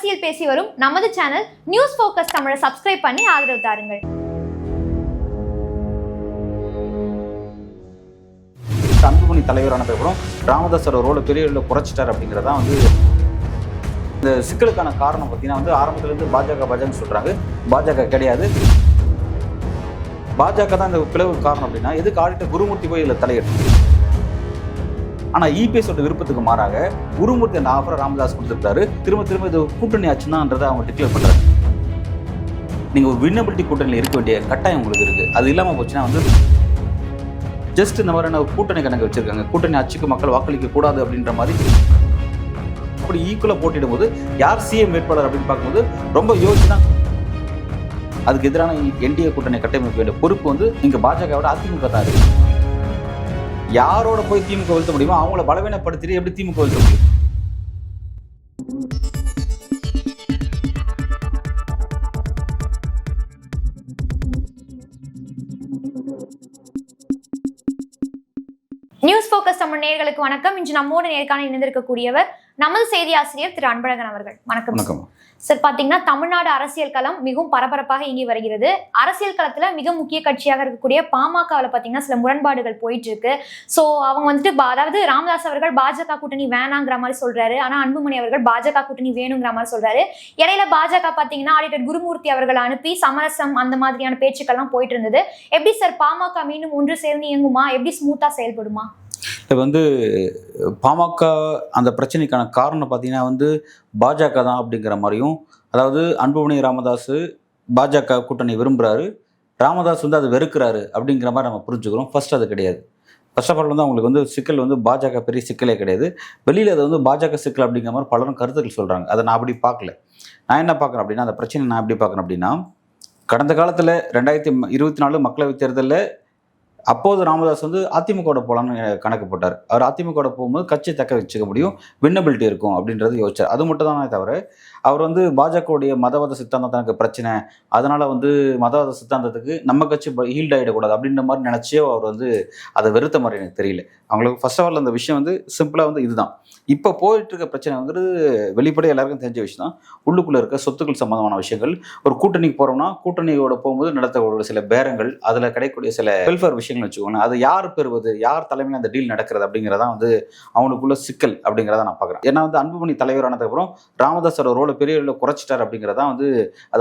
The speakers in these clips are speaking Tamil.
அரசியல் பேசி வரும் நமது சேனல் நியூஸ் ஃபோக்கஸ் தமிழை சப்ஸ்கிரைப் பண்ணி ஆதரவு தாருங்கள். அன்புமணி தலைவரானதுக்கப்புறம் ராமதாஸோட ரோலை பெரிய குறைச்சிட்டார் அப்படிங்கிறதா இந்த சிக்கலுக்கான காரணம் பார்த்தீங்கன்னா ஆரம்பத்துலேருந்து பாஜக சொல்கிறாங்க. பாஜக கிடையாது. பாஜக தான் இந்த பிளவுக்கு காரணம் அப்படின்னா எதுக்கு ஆடிட்டர் குருமூர்த்தி போய் இதில் தலையிடணும். ஆனால் இபிஎஸோட விருப்பத்துக்கு மாறாக குருமூர்த்தி அந்த ஆஃபரை ராமதாஸ் கொடுத்துருக்காரு. திரும்ப இது கூட்டணி ஆச்சுன்னான்றதை அவங்க டிக்ளேர் பண்ணுறாங்க. நீங்கள் ஒரு வின்னபிலிட்டி கூட்டணியில் இருக்க வேண்டிய கட்டாயம் உங்களுக்கு இருக்குது. அது இல்லாமல் போச்சுன்னா ஜஸ்ட் இந்த மாதிரியான ஒரு கூட்டணி கணக்கு வச்சிருக்காங்க. கூட்டணி ஆட்சிக்கு மக்கள் வாக்களிக்க கூடாது அப்படின்ற மாதிரி அப்படி ஈக்குவலாக போட்டிடும் போது யார் சிஎம் வேட்பாளர் அப்படின்னு பார்க்கும்போது ரொம்ப யோசிச்சு தான் அதுக்கு எதிரான என்டிஏ கூட்டணி கட்டமைக்க வேண்டிய பொறுப்பு இங்கே பாஜகவோட அதிமுக தான் இருக்கு. யாரோட போய் திமுக வீழ்த்த முடியுமோ அவங்கள பலவீனப்படுத்திட்டு எப்படி திமுக வீழ்த்த முடியும்? நியூஸ் ஃபோக்கஸ் தமிழ் நேயர்களுக்கு வணக்கம். இன்று நம்மோடு நேர்காணல் இணைந்திருக்கக்கூடியவர் நமது செய்தி ஆசிரியர் திரு அன்பழகன் அவர்கள். வணக்கம் சார். பாத்தீங்கன்னா தமிழ்நாடு அரசியல் களம் மிகவும் பரபரப்பாக இயங்கி வருகிறது. அரசியல் களத்துல மிக முக்கிய கட்சியாக இருக்கக்கூடிய பாமகவில் பாத்தீங்கன்னா சில முரண்பாடுகள் போயிட்டு இருக்கு. ஸோ அவங்க அதாவது ராமதாஸ் அவர்கள் பாஜக கூட்டணி வேணாங்கிற மாதிரி சொல்றாரு. ஆனா அன்புமணி அவர்கள் பாஜக கூட்டணி வேணுங்கிற மாதிரி சொல்றாரு. இடையில பாஜக பாத்தீங்கன்னா ஆடிட்டர் குருமூர்த்தி அவர்களை அனுப்பி சமரசம் அந்த மாதிரியான பேச்சுக்கள்லாம் போயிட்டு இருந்தது. எப்படி சார் பாமக மீண்டும் ஒன்று சேர்ந்து இயங்குமா? எப்படி ஸ்மூத்தா செயல்படுமா? இது பாமக அந்த பிரச்சனைக்கான காரணம் பார்த்தீங்கன்னா பாஜக தான் அப்படிங்கிற மாதிரியும், அதாவது அன்புமணி ராமதாஸ் பாஜக கூட்டணி விரும்புகிறாரு, ராமதாஸ் அதை வெறுக்கிறாரு அப்படிங்கிற மாதிரி நம்ம புரிஞ்சுக்கிறோம். ஃபர்ஸ்ட் அது கிடையாது. ஃபர்ஸ்ட் ஆஃப் ஆல் அவங்களுக்கு சிக்கல் பாஜக பெரிய சிக்கலே கிடையாது. வெளியில் அது பாஜக சிக்கல் அப்படிங்கிற மாதிரி பலரும் கருத்துக்கள் சொல்கிறாங்க. அதை நான் அப்படி பார்க்கல. நான் என்ன பார்க்குறேன் அப்படின்னா, அந்த பிரச்சனை நான் எப்படி பார்க்குறேன் அப்படின்னா, கடந்த காலத்தில் 2024 மக்களவைத் தேர்தலில் அப்போது ராமதாஸ் அதிமுகவோட போகலான்னு கணக்கு போட்டார். அவர் அதிமுகவோட போகும்போது கட்சியை தக்க வச்சுக்க முடியும், வின்னபிலிட்டி இருக்கும் அப்படின்றது யோசிச்சார். அது மட்டும் தானே தவிர அவர் மதகோடைய மதவாத சித்தாந்தம் தனக்கு பிரச்சனை, அதனால் மதவாத சித்தாந்தத்துக்கு நம்ம கட்சி ஹீல்ட் ஆகிடக்கூடாது அப்படின்ற மாதிரி நினச்சே அவர் அதை வெறுத்த மாதிரி எனக்கு தெரியல. அவங்களுக்கு ஃபர்ஸ்ட் ஆஃப் ஆல் அந்த விஷயம் சிம்பிளாக இதுதான். இப்போ போயிட்டு இருக்க பிரச்சனை வெளிப்படையாக எல்லாருக்கும் தெரிஞ்ச விஷயம் தான். உள்ளுக்குள்ளே இருக்க சொத்துக்கள் சம்மந்தமான விஷயங்கள். ஒரு கூட்டணிக்கு போகிறோம்னா கூட்டணியோட போகும்போது நடத்தக்கூடிய சில பேரங்கள், அதில் கிடைக்கக்கூடிய சில வெல்ஃபேர் விஷயங்கள் வச்சுக்கோங்க. அதை யார் பெறுவது, யார் தலைமையில் அந்த டீல் நடக்கிறது அப்படிங்கிறதான் அவங்களுக்குள்ள சிக்கல் அப்படிங்கிறத நான் பார்க்குறேன். ஏன்னா அன்புமணி தலைவரானதுக்கப்புறம் ராமதாஸோட ரோலை பெரிய குறைச்சிட்டார் அப்படிங்கிறதான் அது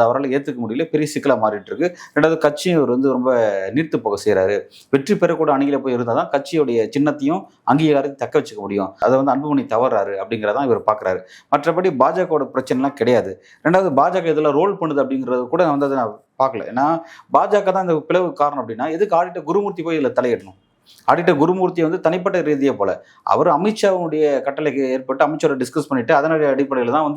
அவரால் ஏற்றுக்க முடியல, பெரிய சிக்கலாக மாறிட்டு இருக்கு. ரெண்டாவது கட்சியும் அவர் ரொம்ப நீர்த்து போக செய்கிறாரு. வெற்றி பெறக்கூட அணியில் போய் இருந்தால் தான் கட்சியுடைய சின்னத்தையும் அங்கீகாரத்தையும் தக்க வச்சுக்க முடியும். அதை அன்புமணி தவறாரு அப்படிங்கிறதான் இவர் பார்க்குறாரு. மற்றபடி பாஜகவோட பிரச்சனைலாம் கிடையாது. ரெண்டாவது பாஜக இதில் ரோல் பண்ணுது அப்படிங்கிறது கூட அதை நான் பார்க்கல. ஏன்னா பாஜக தான் இந்த பிளவுக்கு காரணம் அப்படின்னா எதுக்கு ஆடிட்டர் குருமூர்த்தி போய் இதில் தலையிடணும். ஆடிட்டர் குருமூர்த்தி தனிப்பட்ட ரீதியாக போல அவர் அமித்ஷாவுடைய கட்டளைக்கு ஏற்பட்டு அமித்ஷாவை டிஸ்கஸ் பண்ணிட்டு அதனுடைய அடிப்படையில் தான்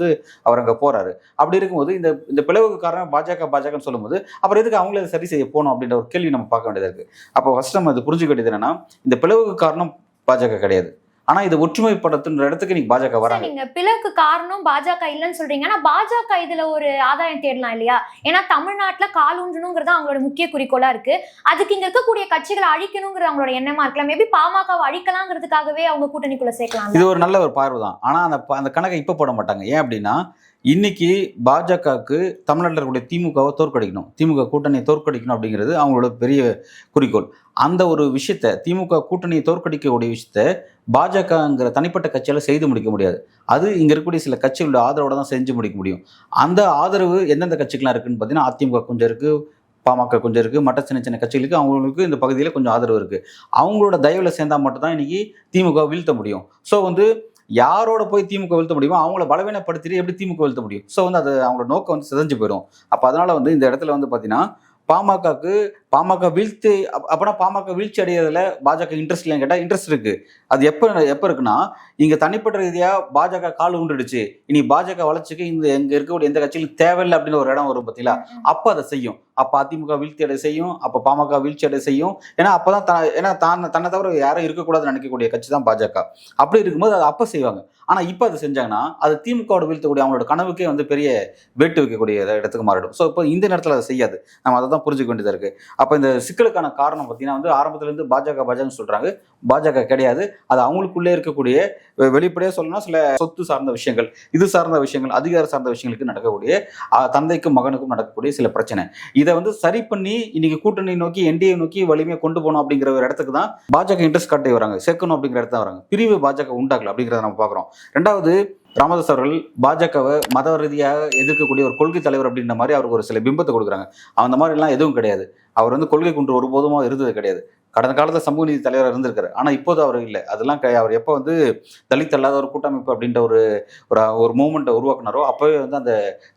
அவர் அங்கே போறாரு. அப்படி இருக்கும்போது இந்த பிளவுக்கு காரணம் பாஜகன்னு சொல்லும்போது அப்புறம் எதுக்கு அவங்களே சரி செய்ய போகணும் அப்படின்ற ஒரு கேள்வி நம்ம பார்க்க வேண்டியதாக இருக்கு. அப்போ ஃபர்ஸ்ட் நம்ம இது புரிஞ்சுக்க வேண்டியது என்னன்னா, இந்த பிளவுக்கு காரணம் பாஜக கிடையாது. ஆனா இது ஒற்றுமைப்படுத்துன்ற இடத்துக்கு நீங்க பாஜக வராங்க. நீங்க பிளவுக்கு காரணம் பாஜக இல்லைன்னு சொல்றீங்க. ஆனா பாஜக இதுல ஒரு ஆதாயம் தேடலாம் இல்லையா? ஏன்னா தமிழ்நாட்டுல கால் ஊன்றணுங்கிறது அவங்களோட முக்கிய குறிக்கோளா இருக்கு. அதுக்கு இங்க இருக்கக்கூடிய கட்சிகளை அழிக்கணுங்கிறது அவங்களோட எண்ணமா இருக்கலாம். மேபி பாமகவை அழிக்கலாங்கிறதுக்காகவே அவங்க கூட்டணிக்குள்ள சேர்க்கலாம். இது ஒரு நல்ல ஒரு பார்வை தான். ஆனா அந்த கணக்கை இப்ப போட மாட்டாங்க. ஏன் அப்படின்னா, இன்னைக்கு பாஜகவுக்கு தமிழ்நாட்டில் இருக்கக்கூடிய திமுகவை தோற்கடிக்கணும், திமுக கூட்டணியை தோற்கடிக்கணும் அப்படிங்கிறது அவங்களோட பெரிய குறிக்கோள். அந்த ஒரு விஷயத்த, திமுக கூட்டணியை தோற்கடிக்கக்கூடிய விஷயத்த பாஜகங்கிற தனிப்பட்ட கட்சியால் செய்து முடிக்க முடியாது. அது இங்கே இருக்கக்கூடிய சில கட்சிகளோட ஆதரவோட தான் செஞ்சு முடிக்க முடியும். அந்த ஆதரவு எந்தெந்த கட்சிகளாக இருக்குன்னு பார்த்தீங்கன்னா, அதிமுக கொஞ்சம் இருக்குது, பாமக கொஞ்சம் இருக்குது, மற்ற சின்ன கட்சிகளுக்கு அவங்களுக்கு இந்த பகுதியில் கொஞ்சம் ஆதரவு இருக்குது. அவங்களோட தயவில் சேர்ந்தால் மட்டும்தான் இன்னைக்கு திமுக வீழ்த்த முடியும். ஸோ யாரோட போய் திமுக வீழ்த்த முடியுமோ அவங்கள பலவீனப்படுத்திட்டு எப்படி திமுக வீழ்த்த முடியும்? ஸோ அது அவங்களோட நோக்கம் சிதைஞ்சு போயிடும். அப்போ அதனால இந்த இடத்துல பார்த்தீங்கன்னா பாமக வீழ்த்தி, அப்படின்னா பாமக வீழ்ச்சி அடையிறதுல பாஜக இன்ட்ரெஸ்ட் இல்லைன்னு கேட்டால் இன்ட்ரெஸ்ட் இருக்கு. அது எப்போ இருக்குன்னா, இங்கே தனிப்பட்ட ரீதியாக பாஜக கால் ஊன்றுடுச்சு, இனி பாஜக வளர்ச்சிக்கு இங்கே இருக்கக்கூடிய எந்த கட்சியிலும் தேவையில்லை அப்படின்னு ஒரு இடம் வரும் பார்த்தீங்களா? அப்போ அதை செய்யும். அப்போ அதிமுக வீழ்ச்சி அடை செய்யும், அப்போ பாமக வீழ்ச்சி அடை செய்யும். ஏன்னா அப்போதான் தன்னை தவிர யாரும் இருக்கக்கூடாதுன்னு நினைக்கக்கூடிய கட்சி தான் பாஜக. அப்படி இருக்கும்போது அதை அப்போ செய்வாங்க. ஆனால் இப்போ அதை செஞ்சாங்கன்னா அது திமுகவோட வீழ்த்தக்கூடிய அவங்களோட கனவுக்கே பெரிய வேட்டு வைக்கக்கூடிய இடத்துக்கு மாறிடும். ஸோ இப்போ இந்த நேரத்தில் அதை செய்யாது. நம்ம அதை தான் புரிஞ்சுக்க வேண்டியதாக இருக்குது. அப்போ இந்த சிக்கலுக்கான காரணம் பார்த்தீங்கன்னா வந்து ஆரம்பத்துலேருந்து பாஜக சொல்கிறாங்க. பாஜக கிடையாது. அது அவங்களுக்குள்ளே இருக்கக்கூடிய வெளிப்படையாக சொல்லணும்னா சில சொத்து சார்ந்த விஷயங்கள், இது சார்ந்த விஷயங்கள், அதிகார சார்ந்த விஷயங்களுக்கு நடக்கக்கூடிய தந்தைக்கும் மகனுக்கும் நடக்கக்கூடிய சில பிரச்சனை. இதை வந்து சரி பண்ணி இன்னைக்கு கூட்டணி நோக்கி என்டிஏ நோக்கி வலிமையை கொண்டு போகணும் அப்படிங்கிற ஒரு இடத்துக்கு தான் பாஜக இன்ட்ரெஸ்ட் காட்டி வராங்க, சேர்க்கணும் அப்படிங்கிற இடத்துல வராங்க. பிரிவு பாஜக உண்டாக்கல அப்படிங்கிறத நம்ம பார்க்குறோம். ரெண்டாவது, ராமதாஸ் அவர்கள் பாஜகவை மத ரீதியாக எதிர்க்கக்கூடிய ஒரு கொள்கை தலைவர் அப்படின்ற மாதிரி அவருக்கு ஒரு சில பிம்பத்தை கொடுக்குறாங்க. அந்த மாதிரி எல்லாம் எதுவும் கிடையாது. அவர் வந்து கொள்கை கொண்டு ஒருபோதும் இருந்தது கிடையாது. கடந்த காலத்தில் சமூக நீதி தலைவராக இருந்திருக்காரு. ஆனால் இப்போது அவர் இல்லை. அதெல்லாம் அவர் எப்போ வந்து தலித் அல்லாத ஒரு கூட்டமைப்பு அப்படின்ற ஒரு மூமெண்ட்டை உருவாக்குனாரோ அப்போவே வந்து அந்த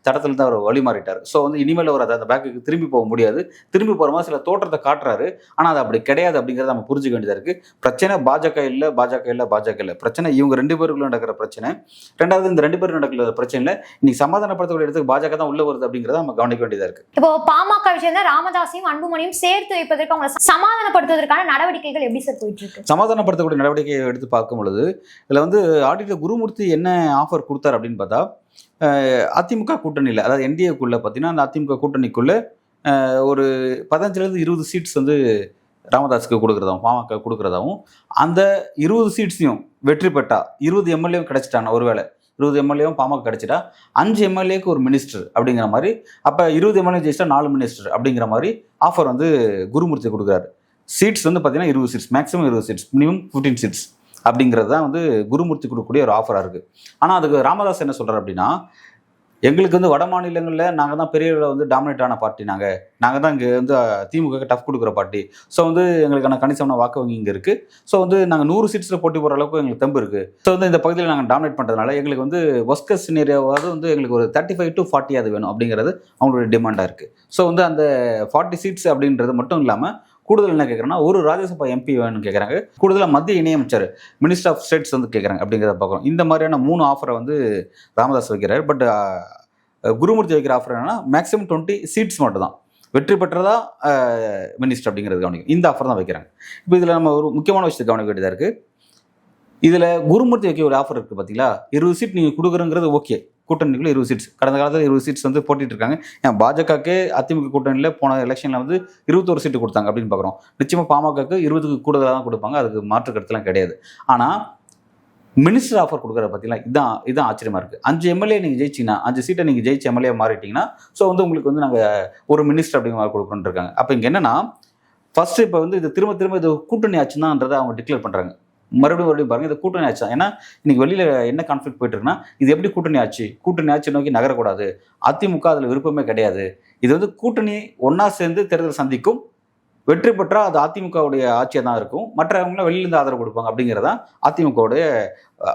தடத்துலேருந்து அவர் வழி மாறிட்டார். ஸோ வந்து இனிமேல் அவர் அந்த பேக்குக்கு திரும்பி போக முடியாது. திரும்பி போகிற மாதிரி சில தோற்றத்தை காட்டுறாரு. ஆனால் அது அப்படி கிடையாது அப்படிங்கிறத நம்ம புரிஞ்சுக்க வேண்டியதாக இருக்குது. பிரச்சனை பாஜக இல்லை. பிரச்சனை இவங்க 2 பேருக்குள்ள நடக்கிற பிரச்சனை. ரெண்டாவது, இந்த 2 பேரும் நடக்கிற பிரச்சனையில் இன்னைக்கு சமாதானப்படுத்தக்கூடிய இடத்துக்கு பாஜக தான் உள்ள வருது அப்படிங்கிறத நம்ம கவனிக்க வேண்டியதாக இருக்குது. இப்போ பாமக விஷயம் ராமதாஸையும் அன்புமணியும் சேர்த்து வைப்பதற்கு அவங்க சமாதானப்படுத்துவதற்கான நடவடிக்கைகள் எப்படி சார் போயிட்டு இருக்கு? சமாதானப்படுத்தக்கூடிய நடவடிக்கையை எடுத்து பார்க்கும் பொழுது இதுல வந்து ஆடிட்டர் குருமூர்த்தி என்ன ஆஃபர் கொடுத்தார் அப்படின்னு பார்த்தா, அதிமுக கூட்டணியில், அதாவது என்டிஏக்குள்ள பார்த்தீங்கன்னா அந்த அதிமுக கூட்டணிக்குள்ள ஒரு 15-20 சீட்ஸ் வந்து ராமதாஸுக்கு கொடுக்குறதாகவும் பாமக கொடுக்குறதாகவும், அந்த 20 சீட்ஸையும் வெற்றி பெற்றா 20 எம்எல்ஏவும் கிடைச்சிட்டாங்க. ஒருவேளை 20 எம்எல்ஏவும் பாமக கிடைச்சிட்டா 5 எம்எல்ஏக்கு ஒரு மினிஸ்டர் அப்படிங்கிற மாதிரி, அப்போ 20 எம்எல்ஏ ஜெயிச்சிட்டா 4 மினிஸ்டர் அப்படிங்கிற மாதிரி ஆஃபர் வந்து குருமூர்த்தி கொடுக்குறாரு. சீட்ஸ் வந்து பார்த்தீங்கன்னா 20 seats, maximum 20 seats, minimum 15 seats அப்படிங்கிறது தான் வந்து குருமூர்த்தி கொடுக்கக்கூடிய ஒரு ஆஃபராக இருக்குது. ஆனால் அதுக்கு ராமதாஸ் என்ன சொல்கிறார் அப்படின்னா, எங்களுக்கு வந்து வட மாநிலங்களில் நாங்கள் தான் பெரிய வந்து டாமினேட் ஆன பார்ட்டி, நாங்கள் தான் இங்கே வந்து திமுக டஃப் கொடுக்குற பார்ட்டி. ஸோ வந்து எங்களுக்கான கணிசமான வாக்கு வங்கி இங்கே இருக்குது. ஸோ வந்து நாங்கள் 100 சீட்ஸில் போட்டி போகிற அளவுக்கு எங்களுக்கு தெம்பு இருக்குது. ஸோ வந்து இந்த பகுதியில் நாங்கள் டாமினேட் பண்ணுறதுனால எங்களுக்கு வந்து ஒர்ஸ்ட் கேஸ் சினேரியோவாவது வந்து எங்களுக்கு ஒரு 35 to 40 அது வேணும் அப்படிங்கிறது அவங்களுடைய டிமாண்டாக இருக்குது. ஸோ வந்து அந்த 40 சீட்ஸ் அப்படின்றது மட்டும் இல்லாமல் கூடுதல் என்ன கேட்குறாங்கன்னா, ஒரு ராஜ்யசபா எம்பி வேணும்னு கேட்குறாங்க. கூடுதலாக மத்திய இணையமைச்சர், மினிஸ்டர் ஆஃப் ஸ்டேட்ஸ் வந்து கேட்குறாங்க அப்படிங்கிறத பார்க்குறோம். இந்த மாதிரியான 3 ஆஃபரை வந்து ராமதாஸ் வைக்கிறார். பட் குருமூர்த்தி வைக்கிற ஆஃபர் என்னன்னா மேக்ஸிமம் 20 சீட்ஸ் மட்டும் தான், வெற்றி பெற்றதா மினிஸ்டர் அப்படிங்கிறது கவனிக்கும். இந்த ஆஃபர் தான் வைக்கிறாங்க. இப்போ இதில் நம்ம ஒரு முக்கியமான விஷயத்தை கவனிக்க வேண்டியதாக இருக்குது. இதில் குருமூர்த்தி வைக்க ஒரு ஆஃபர் இருக்குது பார்த்தீங்களா, 20 சீட் நீங்கள் கொடுக்குறங்கிறது ஓகே. கூட்டணிக்குள்ள 20 சீட்ஸ், கடந்த காலத்தில் 20 சீட்ஸ் வந்து போட்டிட்டு இருக்காங்க. ஏன் பாஜகவுக்கு அதிமுக கூட்டணியில் போன எலெக்ஷனில் வந்து 21 சீட்டு கொடுத்தாங்க அப்படின்னு பார்க்குறோம். நிச்சயமாக பாமகக்கு 20க்கு கூடுதலாக தான் கொடுப்பாங்க, அதுக்கு மாற்று கருத்துலாம் கிடையாது. ஆனால் மினிஸ்டர் ஆஃபர் கொடுக்குற பார்த்தீங்களா, இதுதான் ஆச்சரியமாக இருக்குது. 5 எம்எல்ஏ நீங்கள் ஜெயிச்சிங்கன்னா, 5 சீட்டை நீங்கள் ஜெயிச்சு எம்எல்ஏ மாறிட்டீங்கன்னா, ஸோ வந்து உங்களுக்கு வந்து நாங்கள் ஒரு மினிஸ்டர் அப்படிங்கிற மாதிரி கொடுக்கணுன்னு இருக்காங்க. அப்போ இங்கே என்னன்னா, ஃபர்ஸ்ட் இப்போ வந்து இது திரும்ப இது கூட்டணி ஆச்சுன்னான்றதை அவங்க டிக்ளேர் பண்ணுறாங்க. மறுபடியும் பாருங்க, இது கூட்டணி ஆச்சு. ஏன்னா இன்னைக்கு வெளியில என்ன கான்ஃபிளிக் போயிட்டு இருக்குன்னா, இது எப்படி கூட்டணி ஆட்சி நோக்கி நகரக்கூடாது, அதிமுக அதில் விருப்பமே கிடையாது, இது வந்து கூட்டணி ஒன்னா சேர்ந்து தேர்தல் சந்திக்கும், வெற்றி பெற்றால் அது அதிமுகவுடைய ஆட்சியாக தான் இருக்கும், மற்றவங்களாம் வெளியிலேருந்து ஆதரவு கொடுப்பாங்க அப்படிங்கிறதான் அதிமுகவுடைய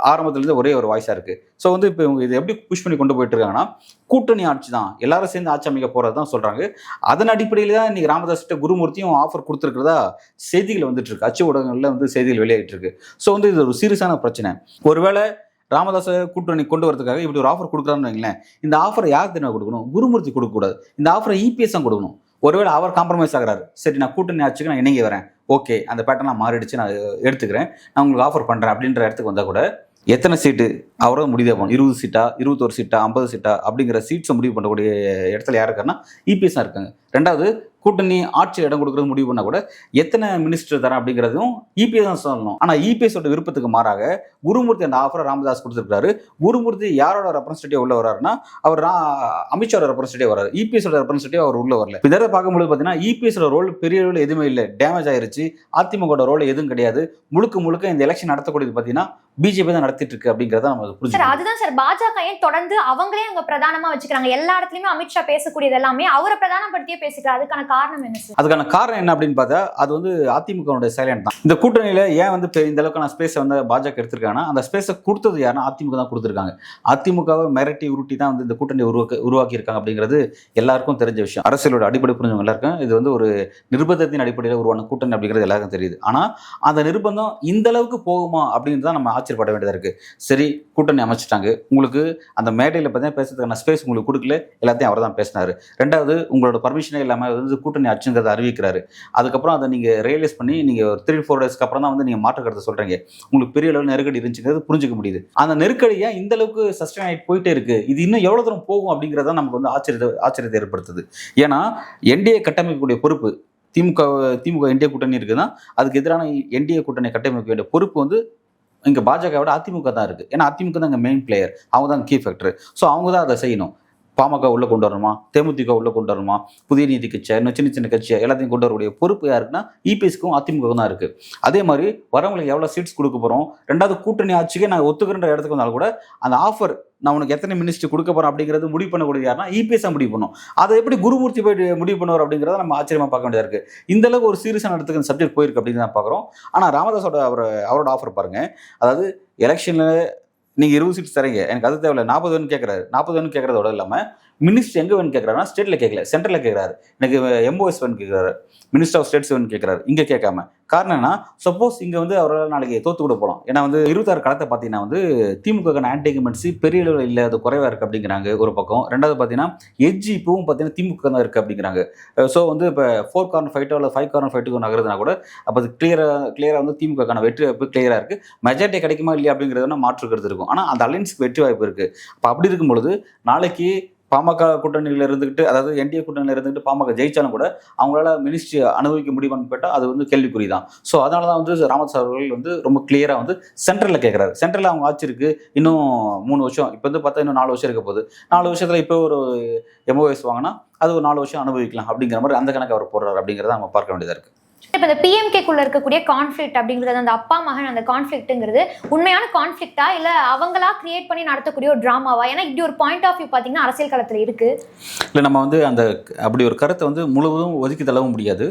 ஆரம்பத்துலேருந்து ஒரே ஒரு வாய்ஸாக இருக்குது. ஸோ வந்து இப்போ இவங்க இதை எப்படி புஷ் பண்ணி கொண்டு போயிட்டு இருக்காங்கன்னா, கூட்டணி ஆட்சி தான், எல்லாரும் சேர்ந்து ஆட்சி அமைக்க போகிறது தான் சொல்கிறாங்க. அதன் அடிப்படையில் தான் இன்றைக்கி ராமதாஸ்கிட்ட குருமூர்த்தியும் ஆஃபர் கொடுத்துருக்கிறதா செய்திகள் வந்துட்டு இருக்கு, அச்சு ஊடகங்களில் வந்து செய்திகள் வெளியாகிட்டு இருக்கு. ஸோ வந்து இது ஒரு சீரியஸான பிரச்சனை. ஒருவேளை ராமதாஸை கூட்டணி கொண்டு வரதுக்காக இப்படி ஒரு ஆஃபர் கொடுக்குறான்னு வைங்களேன், இந்த ஆஃபரை யார் தெரியுமா கொடுக்கணும்? குருமூர்த்தி கொடுக்கக்கூடாது, இந்த ஆஃபரை இபிஎஸ் தான் கொடுக்கணும். ஒருவேளை அவர் காம்ப்ரமைஸ் ஆகிறாரு, சரி நான் கூட்டணி ஆட்சிக்கு நான் இணங்கி வரேன், ஓகே அந்த பேட்டர்லாம் மாறிடுச்சு, நான் எடுத்துக்கிறேன், நான் உங்களுக்கு ஆஃபர் பண்ணுறேன் அப்படின்ற இடத்துக்கு வந்தால் கூட எத்தனை சீட்டு அவரோட முடிவு போகணும், 20 சீட்டா 21 சீட்டா 50 சீட்டா அப்படிங்கிற சீட்ஸை முடிவு பண்ணக்கூடிய இடத்துல யார் இருக்காருன்னா இபிஎஸ் தான் இருக்காங்க. ரெண்டாவது, கூட்டணி ஆட்சி இடம் கொடுக்குறது முடிவு பண்ணால் கூட எத்தனை மினிஸ்டர் தரேன் அப்படிங்கிறதும் இபிஎஸ் தான் சொல்லணும். ஆனால் இபிஎஸோட விருப்பத்துக்கு மாறாக குருமூர்த்தி அந்த ஆஃபரை ராமதாஸ் கொடுத்துருக்காரு. குருமூர்த்தி யாரோட ரெப்ரஸன்டேட்டிவ் உள்ள வர்றாருன்னா, அவர் அமித்ஷாவோட ரெப்ரஸன்டேட்டிவ் வராரு, இபிஎஸோட ரெப்ரஸன்டேட்டிவ் அவர் உள்ள வரல. இதை பார்க்கும்போது பார்த்தீங்கன்னா இபிஎஸோட ரோல் பெரிய ரோல் எதுவுமே இல்லை, டேமேஜ் ஆயிருச்சு. அதிமுக ரோல் எதுவும் கிடையாது. முழுக்க இந்த எலெக்ஷன் நடத்தக்கூடியது பார்த்தீங்கன்னா பிஜேபி தான் நடத்திட்டு இருக்கு அப்படிங்கிறத நம்ம புரிஞ்சுக்கணும். அதுதான் சார், பாஜக ஏன் தொடர்ந்து அவங்களே அங்க பிரதானமா வச்சுக்கிறாங்க? எல்லா இடத்துலயுமே அமித்ஷா பேசக்கூடியது எல்லாமே அவரை பிரதானப்படுத்தியே பேசிக்கிறார். அதுக்கான காரணம் என்ன சார்? அதுக்கான காரணம் என்ன அப்படின்னு பார்த்தா, அது வந்து அதிமுக சைலண்ட் தான். இந்த கூட்டணியில ஏன் வந்து இந்த அளவுக்கான ஸ்பேஸ் வந்து பாஜக எடுத்திருக்காங்கன்னா, அந்த ஸ்பேஸை கொடுத்தது யாருன்னா அதிமுக தான் கொடுத்துருக்காங்க. அதிமுகவை மிரட்டி உருட்டி தான் வந்து இந்த கூட்டணி உருவாக்கி இருக்காங்க அப்படிங்கிறது எல்லாருக்கும் தெரிஞ்ச விஷயம். அரசியலோட அடிப்படை புரிஞ்சவங்க எல்லாருக்கும் இது வந்து ஒரு நிர்பந்தத்தின் அடிப்படையில் உருவான கூட்டணி அப்படிங்கிறது எல்லாருக்கும் தெரியுது. ஆனா அந்த நிர்பந்தம் இந்த அளவுக்கு போகுமா அப்படின்னு தான் நம்ம ஆச்சரியப்பட வேண்டியதா இருக்கு. சரி, கூட்டணி அமைச்சிட்டாங்க, உங்களுக்கு அந்த மேடையில் பார்த்தீங்கன்னா பேசுறதுக்கான ஸ்பேஸ் உங்களுக்கு கொடுக்கல, எல்லாத்தையும் அவர் தான் பேசினாரு. ரெண்டாவது, உங்களோட பர்மிஷனே இல்லாமல் வந்து கூட்டணி ஆட்சிங்கிறத அறிவிக்கிறாரு. அதுக்கப்புறம் அதை நீங்கள் ரியலைஸ் பண்ணி நீங்கள் ஒரு 3-4 டேஸ்க்கு அப்புறம் தான் வந்து நீங்கள் மாற்று கருத்தை சொல்கிறீங்க. உங்களுக்கு பெரிய அளவில் நெருக்கடி இருந்துச்சுங்கிறது புரிஞ்சுக்க முடியுது. அந்த நெருக்கடியை இந்த அளவுக்கு சஸ்டைன் ஆகிட்டு போயிட்டே இருக்கு, இது இன்னும் எவ்வளோ தூரம் போகும் அப்படிங்கிறத நமக்கு வந்து ஆச்சரியத்தை ஏற்படுத்துது. ஏன்னா என்டிஏ கட்டமைக்கக்கூடிய பொறுப்பு திமுக என்டிஏ கூட்டணி இருக்குன்னா அதுக்கு எதிரான என்டிஏ கூட்டணி கட்டமைக்க வேண்டிய பொறுப்பு வந்து இங்கே பாஜகவோட அதிமுக தான் இருக்குது. ஏன்னா அதிமுக தான் இங்கே மெயின் பிளேயர், அவங்க தான் கீ ஃபேக்டர். ஸோ அவங்க தான் அதை செய்யணும். பாமக உள்ள கொண்டு வரணுமா, தேமுதிக உள்ள கொண்டு வரணுமா, புதிய நீதி கட்சி, இன்னும் சின்ன சின்ன கட்சி எல்லாத்தையும் கொண்டு வரக்கூடிய பொறுப்பு யாருக்குன்னா இபிஎஸ்க்கும் அதிமுகவும் தான் இருக்குது. அதே மாதிரி வரவங்களுக்கு எவ்வளோ சீட்ஸ் கொடுக்க போகிறோம், ரெண்டாவது கூட்டணி ஆட்சிக்கே நாங்கள் ஒத்துக்கிற இடத்துக்கு வந்தாலும் கூட அந்த ஆஃபர் நான் உனக்கு எத்தனை மினிஸ்டர் கொடுக்க போகிறேன் அப்படிங்கிறது முடிவு பண்ணக்கூடிய யாருன்னா இபிஎஸ் முடிவு பண்ணும். அதை எப்படி குருமூர்த்தி போய் முடிவு பண்ணுவார் அப்படிங்கிறத நம்ம ஆச்சரியமாக பார்க்க வேண்டியதாக இருக்குது. இந்த அளவுக்கு ஒரு சீரியஸான இடத்துக்கு இந்த சப்ஜெக்ட் போயிருக்கு அப்படின்னு தான் பார்க்குறோம். ஆனால் ராமதாஸோட அவரோட ஆஃபர் பாருங்கள். அதாவது எலெக்ஷனில் நீங்கள் 20 சீட்ஸ் தரீங்க, எனக்கு அது தேவையில்லை, 40 வேணும் கேட்குறாரு. 40 வேணும் கேட்குறதோட இல்லாமல் மினிஸ்டர் எங்கே வேணும் கேட்குறாருன்னா ஸ்டேட்டில் கேட்கல, சென்ட்ரலில் கேட்குறாரு. எனக்கு எம்ஓஎஸ் வேணும் கேட்குறாரு, மினிஸ்டர் ஆஃப் ஸ்டேட்ஸ் வேணும் கேட்குறாரு, இங்கே கேட்காம. காரணம் என்ன, சப்போஸ் இங்கே வந்து அவரால் நாளைக்கு தோற்று கூட போகலாம். ஏன்னா வந்து 26 களத்தை பார்த்தீங்கன்னா வந்து திமுகக்கான ஆன்டி இன்கம்பன்சி பெரிய அளவில் இல்லை, அது குறைவாக இருக்குது அப்படிங்கிறாங்க ஒரு பக்கம். ரெண்டாவது பார்த்தீங்கன்னா எட்ஜி இப்பவும் பார்த்தீங்கன்னா திமுக தான் இருக்குது அப்படிங்கிறாங்க. ஸோ வந்து இப்போ 4 கார்னர் ஃபைட்டோ இல்லை 5 கார்னர் ஃபைட்டுக்கு நகருதுனா கூட அப்போ அது கிளியராக வந்து திமுகக்கான வெற்றி வாய்ப்பு கிளியராக இருக்குது. மெஜாரிட்டி கிடைக்குமா இல்லையா அப்படிங்கிறதுனா மாற்றுக்கிறது இருக்கும். ஆனால் அந்த அலைன்ஸ்க்கு வெற்றி வாய்ப்பு இருக்குது. அப்போ அப்படி இருக்கும் பொழுது நாளைக்கு பாமக கூட்டணியில் இருந்துக்கிட்டு, அதாவது என்டிஏ கூட்டணியில் இருந்துக்கிட்டு பாமக ஜெயிச்சாலும் கூட அவங்களால மினிஸ்ட்ரி அனுபவிக்க முடியுமான்னு கேட்டால் அது வந்து கேள்விக்குறி தான். ஸோ அதனால தான் வந்து ராமதாஸ் அவர்கள் வந்து ரொம்ப கிளியராக வந்து சென்ட்ரலில் கேட்குறாரு. சென்ட்ரலில் அவங்க ஆட்சி இருக்குது, இன்னும் 3 வருஷம், இப்போ வந்து பார்த்தா இன்னும் 4 வருஷம் இருக்க போகுது. 4 வருஷத்தில் இப்போ ஒரு எம்ஓஎஸ் வாங்கினா அது ஒரு 4 வருஷம் அனுபவிக்கலாம் அப்படிங்கிற மாதிரி அந்த கணக்கு அவர் போடுறாரு அப்படிங்கிறத நம்ம பார்க்க வேண்டியதாக இருக்குது. இப்போ இந்த பிஎம்கேக்குள்ள இருக்கக்கூடிய கான்ஃப்ளிக்ட் அப்படிங்கிறது, அந்த அப்பா மகன் அந்த கான்ஃப்ளிக்ட்டுங்கிறது உண்மையான கான்ஃப்ளிக்டா இல்லை அவங்களா கிரியேட் பண்ணி நடத்தக்கூடிய ஒரு ட்ராமாவா? ஏன்னா இப்படி ஒரு பாயிண்ட் ஆஃப் வியூ பார்த்தீங்கன்னா அரசியல் களத்தில் இருக்கு. இல்லை நம்ம வந்து அந்த அப்படி ஒரு கருத்தை வந்து முழுவதும் ஒதுக்கி தள்ளவும் முடியாது,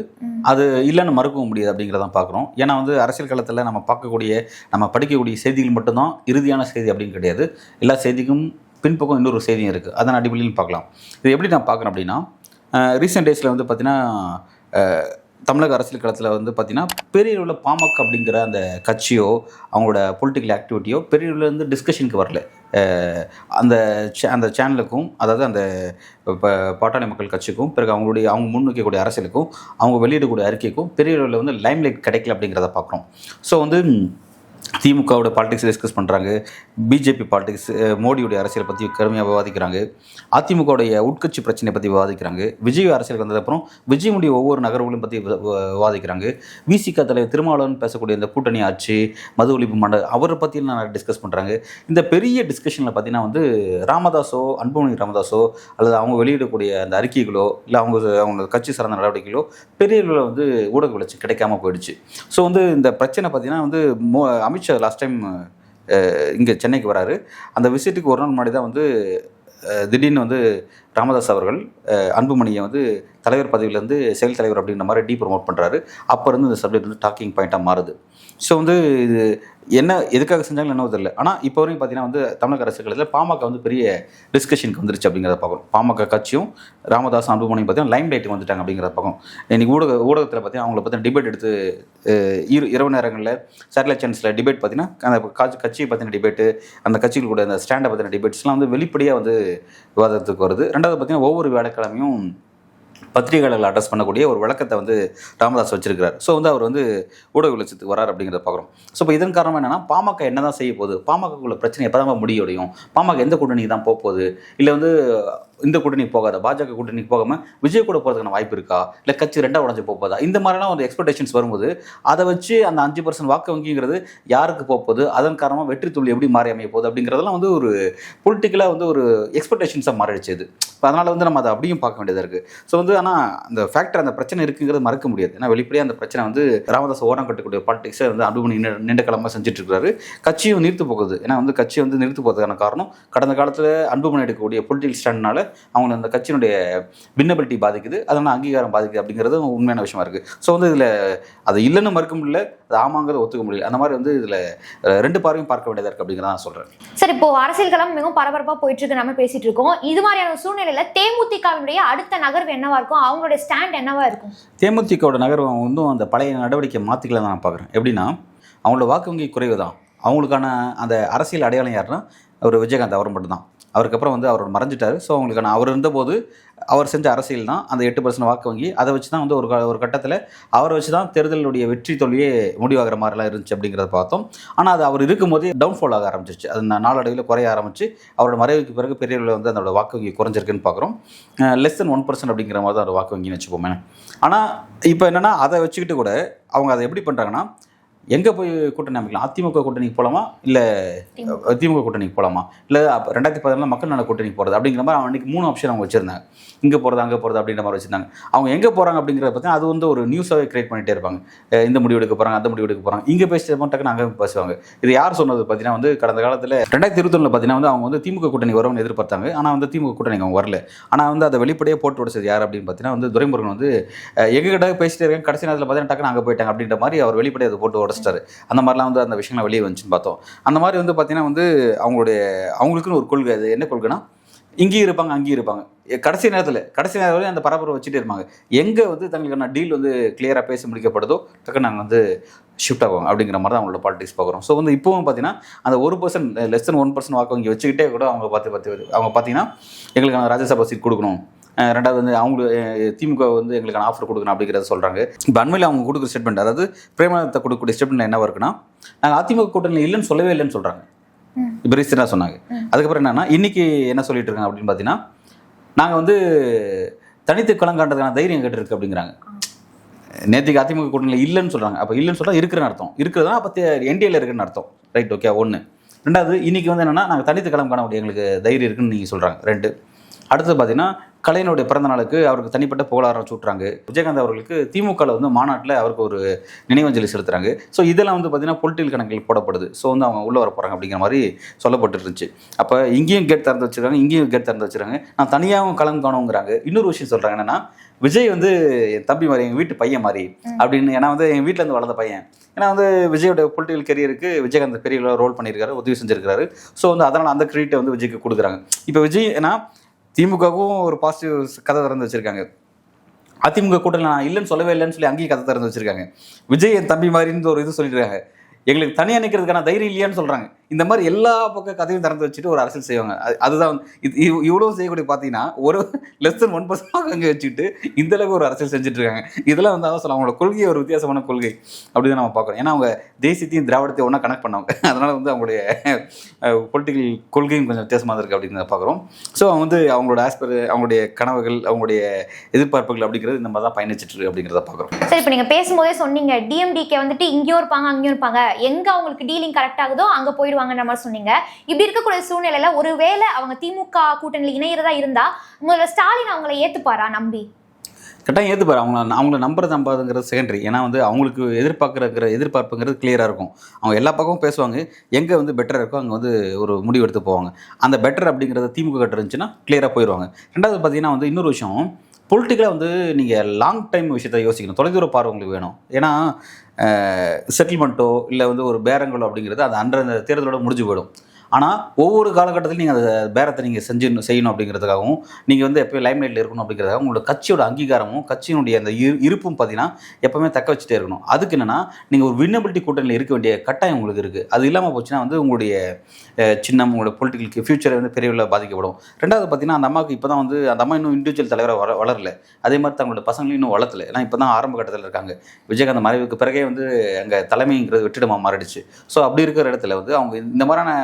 அது இல்லைன்னு மறுக்கவும் முடியாது அப்படிங்கிறதான் பார்க்குறோம். ஏன்னா வந்து அரசியல் களத்தில் நம்ம பார்க்கக்கூடிய, நம்ம படிக்கக்கூடிய செய்திகள் மட்டும்தான் இறுதியான செய்தி அப்படின்னு கிடையாது. எல்லா செய்திக்கும் பின்பக்கம் இன்னொரு செய்தியும் இருக்குது. அதன் அடிப்படையிலும் பார்க்கலாம். இது எப்படி நான் பார்க்குறேன் அப்படின்னா, ரீசெண்ட் டேஸில் வந்து பார்த்தீங்கன்னா தமிழக அரசியல் களத்தில் வந்து பார்த்திங்கன்னா பெரிய அளவில் பாமக அப்படிங்கிற அந்த கட்சியோ அவங்களோட பொலிட்டிக்கல் ஆக்டிவிட்டியோ பெரிய அளவில் டிஸ்கஷனுக்கு வரல. அந்த சேனலுக்கும், அதாவது அந்த பாட்டாளி மக்கள் கட்சிக்கும், பிறகு அவங்க முன்வைக்கக்கூடிய அரசியலுக்கும், அவங்க வெளியிடக்கூடிய அறிக்கைக்கும் பெரிய அளவில் வந்து லைம்லைட் கிடைக்கல அப்படிங்கிறத பார்க்குறோம். ஸோ வந்து திமுகவோட பாலிடிக்ஸ் டிஸ்கஸ் பண்ணுறாங்க, பிஜேபி பாலிடிக்ஸ், மோடியோடைய அரசியலை பற்றி கடுமையாக விவாதிக்கிறாங்க, அதிமுகவுடைய உட்கட்சி பிரச்சனையை பற்றி விவாதிக்கிறாங்க, விஜய் அரசியலுக்கு வந்ததுக்கப்புறம் விஜயனுடைய ஒவ்வொரு நகர்வுகளையும் பற்றி விவாதிக்கிறாங்க, விசிக தலைவர் திருமாவளவன் பேசக்கூடிய இந்த கூட்டணி ஆட்சி, மது ஒழிப்பு மண்டல், அவரை பற்றியும் டிஸ்கஸ் பண்ணுறாங்க. இந்த பெரிய டிஸ்கஷனில் பார்த்தீங்கன்னா வந்து ராமதாஸோ, அன்புமணி ராமதாஸோ, அல்லது அவங்க வெளியிடக்கூடிய அந்த அறிக்கைகளோ, இல்லை அவங்க கட்சி சார்ந்த நடவடிக்கைகளோ பெரிய அளவில் வந்து ஊடக வளர்ச்சி கிடைக்காம போயிடுச்சு. ஸோ வந்து இந்த பிரச்சனை பார்த்தீங்கன்னா வந்து அமித்ஷா லாஸ்ட் டைம் இங்கே சென்னைக்கு வராரு. அந்த விசிட்டுக்கு ஒரு நாள் முன்னாடி தான் வந்து திடீர்னு வந்து ராமதாஸ் அவர்கள் அன்புமணியை வந்து தலைவர் பதவியிலேருந்து செயல் தலைவர் அப்படின்ற மாதிரி ப்ரமோட் பண்ணுறாரு. அப்போ இருந்து இந்த சப்ஜெக்ட் வந்து டாக்கிங் பாயிண்ட்டாக மாறுது. ஸோ வந்து இது என்ன எதுக்காக செஞ்சாங்கன்னு என்ன தெரியல. ஆனால் இப்போ வரைக்கும் பார்த்தீங்கன்னா வந்து தமிழக அரசியல் பாமக வந்து பெரிய டிஸ்கஷனுக்கு வந்துருச்சு அப்படிங்கிறத பார்க்கணும். பாமக கட்சியும் ராமதாஸ் அன்புமணியும் பார்த்தீங்கன்னா லைம் லைட்டுக்கு வந்துட்டாங்க அப்படிங்கிறத பார்க்கணும். இன்றைக்கி ஊடகத்தில் பார்த்தீங்கன்னா அவங்கள பற்றி டிபேட் எடுத்து இரவு நேரங்களில் சேட்டலைட் சேனல்ஸில் டிபேட் பார்த்தீங்கன்னா அந்த கட்சியை பற்றின டிபேட்டு, அந்த கட்சிகள் கூட அந்த ஸ்டாண்டை பற்றின டிபேட்ஸ்லாம் வந்து வெளிப்படையாக வந்து விவாதத்துக்கு வருது. ரெண்டாவது பார்த்தீங்கன்னா ஒவ்வொரு வியாழக்கிழமையும் பத்திரிகையாளர்கள் அட்ரஸ் பண்ணக்கூடிய ஒரு விளக்கத்தை வந்து ராமதாஸ் வச்சிருக்கிறார். ஸோ வந்து அவர் வந்து ஊடக வெளிச்சத்துக்கு வரார் அப்படிங்கிறத பார்க்குறோம். ஸோ இப்போ இதன் காரணம் என்னன்னா, பாமக என்ன தான் செய்ய போகுது, பாமகக்குள்ள பிரச்சனை எப்போ தான் முடிவடையும், பாமக எந்த கூட்டணிக்கு தான் போகுது, இல்லை வந்து இந்த கூட்டணிக்கு போகாத பாஜக கூட்டணிக்கு போகாமல் விஜய் கூட போகிறதுக்கான வாய்ப்பு இருக்கா, இல்லை கட்சி ரெண்டாக உடஞ்சி போகுதா, இந்த மாதிரிலாம் ஒரு எக்ஸ்பெக்டேஷன்ஸ் வரும்போது அதை வச்சு அந்த 5% வாக்கு வங்கிங்கிறது யாருக்கு போகுது, அதன் காரணமாக வெற்றி துளி எப்படி மாறி அமைய போகுது அப்படிங்கிறதெல்லாம் வந்து ஒரு பொலிட்டிக்கலாக வந்து ஒரு எக்ஸ்பெக்டேஷன்ஸாக மாறிடுச்சு இது. அதனால் வந்து நம்ம அதை அப்படியும் பார்க்க வேண்டியதாக இருக்குது. ஸோ வந்து ஆனால் அந்த ஃபேக்டர், அந்த பிரச்சனை இருக்குங்கிறது மறக்க முடியாது. ஏன்னா வெளிப்படையாக அந்த பிரச்சனை வந்து ராமதாஸ் ஓரம் கட்டக்கூடிய பாலிடிக்ஸை வந்து அன்புமணி நீண்ட காலமாக செஞ்சுட்டு இருக்காரு. கட்சியும் நிறுத்து போகுது. ஏன்னா வந்து கட்சி வந்து நிறுத்து போகிறதுக்கான காரணம் கடந்த காலத்தில் அன்புமணி எடுக்கக்கூடிய பொலிட்டிக்கல் ஸ்டாண்ட்னால அவங்க அந்த கட்சியினுடைய வின்னபிலிட்டி பாதிக்குது, அதனால் அங்கீகாரம் பாதிக்குது அப்படிங்கிறது உண்மையான விஷயமா இருக்குது. ஸோ வந்து இதில் அது இல்லைன்னு மறுக்க முடியல, அது ஆமாங்கிறத ஒத்துக்க முடியல. அந்த மாதிரி வந்து இதில் ரெண்டு பார்வையும் பார்க்க வேண்டியதாக இருக்குது அப்படிங்கிறத நான் சொல்கிறேன். சார், இப்போ அரசியல் களம் மிகவும் பரபரப்பாக போயிட்டு இருக்கு, நம்ம பேசிட்டு இருக்கோம். இது மாதிரியான சூழ்நிலையில தேமுதிகவினுடைய அடுத்த நகர்வு என்னவா இருக்கும், அவங்களுடைய ஸ்டாண்ட் என்னவா இருக்கும்? தேமுதிகவோட நகர்வு வந்து அந்த பழைய நடவடிக்கை மாற்றிக்கலாம் தான் நான் பார்க்குறேன். எப்படின்னா, அவங்களோட வாக்கு வங்கி குறைவு தான், அவங்களுக்கான அந்த அரசியல் அடையாளம் யாருன்னா ஒரு விஜயகாந்த் அவர் மட்டும் தான். அவருக்கு அப்புறம் வந்து அவர் மறைஞ்சிட்டார். ஸோ அவங்களுக்கான அவர் இருந்தபோது அவர் செஞ்ச அரசியல் தான் அந்த 8% வாக்கு வங்கி. அதை வச்சு தான் வந்து ஒரு கட்டத்தில் அவரை வச்சு தான் தேர்தலுடைய வெற்றி தோல்வியே முடிவாகிற மாதிரிலாம் இருந்துச்சு அப்படிங்கிறத பார்த்தோம். ஆனால் அது அவர் இருக்கும்போதே டவுன்ஃபால் ஆக ஆரம்பிச்சிருச்சு. அது நாளடைவில் குறைய ஆரம்பிச்சு அவரோட மறைவுக்கு பிறகு பெரிய அளவில் வந்து அதோட வாக்கு வங்கி குறைஞ்சிருக்குன்னு பார்க்குறோம். லெஸ் தென் 1% அப்படிங்கிற மாதிரி தான் ஒரு வாக்கு வங்கின்னு வச்சுப்போமே. ஆனால் இப்போ என்னென்னா அதை வச்சுக்கிட்டு கூட அவங்க அதை எப்படி பண்ணுறாங்கன்னா, எங்கே போய் கூட்டணி அமைக்கலாம், அதிமுக கூட்டணிக்கு போகலாமா இல்லை திமுக கூட்டணிக்கு போகலாமா, இல்லை 2014 மக்கள் நல கூட்டணிக்கு போகிறது அப்படிங்கிற மாதிரி அன்றைக்கி 3 ஆப்ஷன் அவங்க வச்சுருந்தாங்க. இங்கே போகிறது அங்கே போகிறது அப்படிங்கிற மாதிரி வச்சுருந்தாங்க. அவங்க எங்கே போகிறாங்க அப்படிங்கிறத பற்றி அது வந்து ஒரு நியூஸாகவே கிரியேட் பண்ணிகிட்டே இருப்பாங்க. இந்த முடிவு எடுக்க போகிறாங்க, அந்த முடிவு எடுக்க போகிறாங்க, இங்கே பேசிட்டு டக்குன்னு அங்கே பேசுவாங்க. இது யார் சொன்னது பார்த்தீங்கன்னா வந்து கடந்த காலத்தில் 2021 பார்த்தீங்கன்னா வந்து அவங்க வந்து திமுக கூட்டணி வரும்னு எதிர்பார்த்தாங்க. ஆனால் வந்து திமுக கூட்டணிக்கு அவங்க வரல. ஆனால் வந்து அதை வெளிப்படையாக போட்டு உடைச்சது யார் அப்படின்னு பார்த்தீங்கன்னா வந்து துரைமுருகன் வந்து எங்ககிட்ட பேசிட்டே இருக்காங்க, கடைசி நேரத்தில் பார்த்தீங்கன்னா டக்குன்னு அங்கே போயிட்டாங்க அப்படின்ற மாதிரி அவர் வெளிப்படையாக அதை போட்டு உடச்சிட்டாரு. அந்த மாதிரிலாம் வந்து அந்த விஷயங்கள் வெளியே வந்துச்சுன்னு பார்த்தோம். அந்த மாதிரி வந்து பார்த்தீங்கன்னா வந்து அவங்களுக்குன்னு ஒரு கொள்கை. அது என்ன கொள்கைனா, இங்கேயும் இருப்பாங்க அங்கேயும் இருப்பாங்க. கடைசி நேரத்தில் அந்த பரபரப்பை வச்சுட்டே இருப்பாங்க. எங்கே வந்து தங்களுக்கான டீல் வந்து கிளியராக பேசி முடிக்கப்படுதோ டக்குன்னு நாங்கள் வந்து ஷிஃப்ட் ஆகும் அப்படிங்கிற மாதிரி தான் அவங்களோட பாலிடிக்ஸ் பார்க்குறோம். ஸோ வந்து இப்போவும் பார்த்தீங்கன்னா அந்த 1% லெஸ் தென் 1% வாக்கு வங்கி வச்சுக்கிட்டே கூட அவங்க அவங்க பார்த்தீங்கன்னா எங்களுக்கான ராஜ்யசபா சீட் கொடுக்கணும், ரெண்டாவது வந்து அவங்களுக்கு திமுக வந்து எங்களுக்கான ஆஃபர் கொடுக்கணும் அப்படிங்கிறத சொல்கிறாங்க. இப்போ அண்மையில் அவங்க கொடுக்குற ஸ்டேட்மெண்ட், அதாவது பிரேமலதா கொடுக்கக்கூடிய ஸ்டேட்மெண்ட் என்னவா இருக்குன்னா, நாங்கள் அதிமுக கூட்டணியில் இல்லைன்னு சொல்லவே இல்லைன்னு சொல்கிறாங்க. இப்போ ரீசெண்டாக சொன்னாங்க. அதுக்கப்புறம் என்னென்னா இன்றைக்கி என்ன சொல்லிட்டு இருக்காங்க அப்படின்னு பார்த்தீங்கன்னா, நாங்கள் வந்து தனித்து களங்காண்டதுக்கான தைரியம் எங்கிட்ட இருக்குது அப்படிங்கிறாங்க. நேற்றுக்கு அதிமுக கூட்டணியில் இல்லைன்னு சொல்கிறாங்க. அப்போ இல்லைன்னு சொல்கிறால் இருக்கிறன்னு அர்த்தம், இருக்கிறதா அப்போ என்டிஏல இருக்குன்னு அர்த்தம். Right, okay. 1. ரெண்டாவது, இன்றைக்கி வந்து என்னென்னா நாங்கள் தனித்து களம் காண முடியும், எங்களுக்கு தைரியம் இருக்குன்னு நீங்கள் சொல்கிறாங்க. 2. அடுத்தது பார்த்தீங்கன்னா கலைஞனுடைய பிறந்த நாளுக்கு அவருக்கு தனிப்பட்ட புகழாரம் சூட்டுறாங்க. விஜயகாந்த் அவர்களுக்கு திமுகவில் வந்து மாநாட்டில் அவருக்கு ஒரு நினைவஞ்சலி செலுத்துறாங்க. ஸோ இதெல்லாம் வந்து பார்த்தீங்கன்னா பொலிட்டிக்கல் கணக்கில் போடப்படுது. ஸோ வந்து அவங்க உள்ளே வர போகிறாங்க அப்படிங்கிற மாதிரி சொல்லப்பட்டு இருந்துச்சு. அப்போ இங்கேயும் கேட் திறந்து வச்சுருக்காங்க, இங்கேயும் கேட் திறந்து வச்சுருக்காங்க. நான் தனியாகவும் களம் காணுங்கிறாங்க. இன்னொரு விஷயம் சொல்கிறாங்க என்னென்னா, விஜய் வந்து என் தம்பி மாதிரி, எங்கள் வீட்டு பையன் மாதிரி அப்படின்னு. ஏன்னா வந்து எங்கள் வீட்டிலேருந்து வளர்ந்த பையன். ஏன்னா வந்து விஜயோட பொலிட்டிக்கல் கரியருக்கு விஜயகாந்த் பெரிய ரோல் பண்ணியிருக்காரு, உதவி செஞ்சிருக்காரு. ஸோ வந்து அதனால் அந்த கிரெடிட்டை வந்து விஜய்க்கு கொடுக்குறாங்க. இப்போ விஜய் ஏன்னா திமுகவும் ஒரு பாசிட்டிவ் கதை திறந்து வச்சிருக்காங்க. அதிமுக கூட்டணியில் நான் இல்லைன்னு சொல்லவே இல்லைன்னு சொல்லி அங்கேயும் கதை திறந்து வச்சிருக்காங்க. விஜய் என் தம்பி மாதிரின்னு ஒரு இது சொல்லியிருக்காங்க. எங்களுக்கு தனியாக நிற்கிறதுக்கான தைரியம் இல்லையான்னு சொல்கிறாங்க. இந்த மாதிரி எல்லா பக்கம் கதையும் திறந்து வச்சுட்டு ஒரு அரசியல் செய்வாங்க. அதுதான் இவ்வளோ செய்யக்கூடிய பார்த்தீங்கன்னா ஒரு லெஸ் தென் 1% அங்கே வச்சுக்கிட்டு இந்தளவுக்கு ஒரு அரசியல் செஞ்சுட்டு இருக்காங்க. இதெல்லாம் வந்து அதான் சொல்ல அவங்களோட கொள்கையை ஒரு வித்தியாசமான கொள்கை அப்படி தான் நம்ம பார்க்குறோம். ஏன்னா அவங்க தேசியத்தையும் திராவிடத்தையும் ஒன்றா கனெக்ட் பண்ணவங்க. அதனால் வந்து அவங்களுடைய பொலிட்டிக்கல் கொள்கையும் கொஞ்சம் வித்தியாசமாக இருக்குது அப்படின்னு பார்க்குறோம். ஸோ அவங்க வந்து அவங்களோட அவங்களுடைய கனவுகள், அவங்களுடைய எதிர்பார்ப்புகள் அப்படிங்கிறது இந்த மாதிரி தான் பயணிச்சிட்டு இருக்கு அப்படிங்கிறத பார்க்குறோம். சரி, இப்போ நீங்கள் பேசும்போதே சொன்னீங்க டிஎம்டிகே வந்துட்டு இங்கேயும் இருப்பாங்க அங்கேயும் இருப்பாங்க, எங்கே அவங்களுக்கு டீலிங் கரெக்ட் ஆகுதோ அங்கே போயிடுவாங்கன்ற மாதிரி சொன்னீங்க. இப்படி இருக்கக்கூடிய சூழ்நிலையில ஒருவேளை அவங்க திமுக கூட்டணியில் இணையறதா இருந்தா முதல்ல ஸ்டாலின் அவங்களை ஏத்துப்பாரா? நம்பி கட்டாயம் ஏற்றுப்பாரு. அவங்கள நம்புறதுங்கிறது செகண்டரி. ஏன்னா வந்து அவங்களுக்கு எதிர்பார்ப்புங்கிறது கிளியராக இருக்கும். அவங்க எல்லா பக்கமும் பேசுவாங்க. எங்கே வந்து பெட்டராக இருக்கோ அங்கே வந்து ஒரு முடிவு எடுத்து போவாங்க. அந்த பெட்டர் அப்படிங்கிறது திமுக கிட்ட இருந்துச்சுன்னா கிளியராக போயிடுவாங்க. ரெண்டாவது பார்த்தீங்கன்னா வந்து இன்னொரு விஷயம், பொலிட்டிக்கலாக வந்து நீங்கள் லாங் டைம் விஷயத்தை யோசிக்கணும். தொலைதூர பார்வை உங்களுக்கு வேணும். ஏன்னா செட்டில்மெண்ட்டோ இல்லை வந்து ஒரு பேரங்களோ அப்படிங்கிறது அது அன்றைய தேர்தலோட முடிஞ்சு போயிடும். ஆனால் ஒவ்வொரு காலகட்டத்திலும் நீங்கள் அந்த பேரத்தை நீங்கள் செய்யணும் அப்படிங்கிறதுக்காகவும் நீங்கள் வந்து எப்போயும் லைம்லைட்டில் இருக்கணும் அப்படிங்கிறதுக்காக உங்களோட கட்சியோட அங்கீகாரமும் கட்சியினுடைய அந்த இருப்பும் பார்த்தீங்கன்னா எப்போவுமே தக்க வச்சுட்டே இருக்கணும். அதுக்கு என்னென்னா நீங்கள் ஒரு வின்னபிலிட்டி கூட்டணியில் இருக்க வேண்டிய கட்டாயம் உங்களுக்கு இருக்குது. அது இல்லாமல் போச்சுன்னா வந்து உங்களுடைய சின்னம், உங்களோட பொலிட்டிக்கல் ஃபியூச்சர் வந்து பெரிய அளவில் பாதிக்கப்படும். ரெண்டாவது பார்த்தீங்கன்னா அந்த அம்மாவுக்கு இப்போ தான் வந்து அந்த அம்மா இன்னும் இண்டிவிஜுவல் தலைவராக வளரல. அதே மாதிரி தங்களோட பசங்களையும் இன்னும் வளர்த்தல. ஏன்னா இப்போ தான் ஆரம்ப கட்டத்தில் இருக்காங்க. விஜயகாந்த் மறைவுக்கு பிறகே வந்து அங்கே தலைமைங்கிறது வெற்றிடமாக மாறிடுச்சு. ஸோ அப்படி இருக்கிற இடத்துல வந்து அவங்க இந்த மாதிரியான